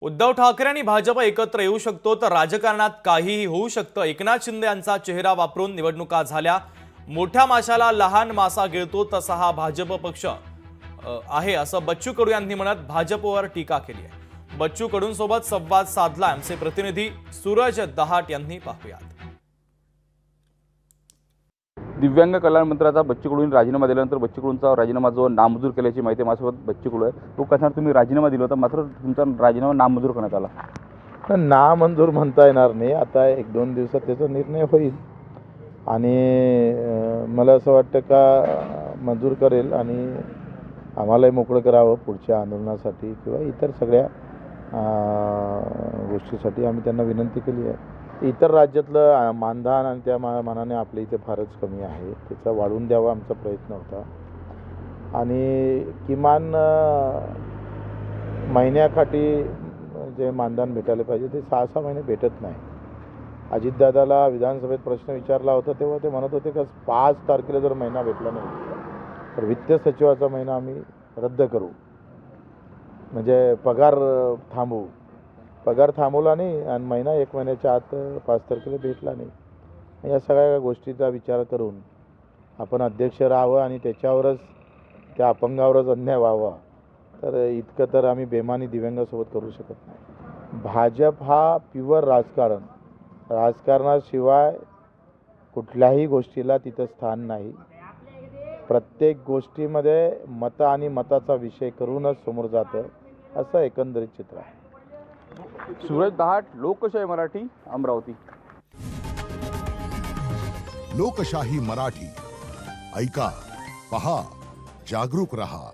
उद्धव ठाकरे आणि भाजप एकत्र येऊ शकतो तर राजकारणात काहीही होऊ शकतं। एकनाथ शिंदे यांचा चेहरा वापरून निवडणुका झाल्या। मोठ्या माशाला लहान मासा गिळतो तसा हा भाजप पक्ष आहे असं बच्चू कडू यांनी म्हणत भाजपवर टीका केली आहे। बच्चू कडूंसोबत संवाद साधला आमचे प्रतिनिधी सूरज दहाट यांनी। पाहूयात। दिव्यांग कल्याण मंत्र्याचा बच्चू कडूंनी राजीनामा दिल्यानंतर बच्चू कडूंचा राजीनामा जो नामंजूर केल्याची माहिती माझ्यासोबत बच्चू कडू आहे। तो कसं तुम्ही राजीनामा दिला होता मात्र तुमचा राजीनामा नामंजूर करण्यात आला। नामंजूर म्हणता येणार नाही, आता 1-2 दिवसात त्याचा निर्णय होईल आणि मला असं वाटतं का मंजूर करेल आणि आम्हालाही मोकळं करावं पुढच्या आंदोलनासाठी किंवा इतर सगळ्या गोष्टीसाठी आम्ही त्यांना विनंती केली आहे। इतर राज्यातलं मानधन आणि त्या मानाने आपल्या इथे फारच कमी आहे, त्याचा वाढवून द्यावा आमचा प्रयत्न होता आणि किमान महिन्याकाठी जे मानधन भेटायला पाहिजे ते 6-6 महिने भेटत नाही। अजितदादाला विधानसभेत प्रश्न विचारला होता तेव्हा ते म्हणत होते का 5 तारखेला जर महिना भेटला नाही तर वित्त सचिवाचा महिना आम्ही रद्द करू, म्हणजे पगार थांबवू। पगार थांबवला नाही आणि महिना 1 महिन्याच्या आत 5 तारखेला भेटला नाही। या सगळ्या गोष्टीचा विचार करून आपण अध्यक्ष राहावं आणि त्याच्यावरच त्या अपंगावरच अन्याय व्हावा, तर इतकं तर आम्ही बेमानी दिव्यांगासोबत करू शकत नाही। भाजप हा प्युअर राजकारण, राजकारणाशिवाय कुठल्याही गोष्टीला तिथं स्थान नाही। प्रत्येक गोष्टीमध्ये मतं आणि मताचा विषय करूनच समोर जातं, असं एकंदरीत चित्र आहे। सूरज दहाट, लोकशाही मराठी, अमरावती। लोकशाही मराठी ऐका, पहा, जागरूक रहा।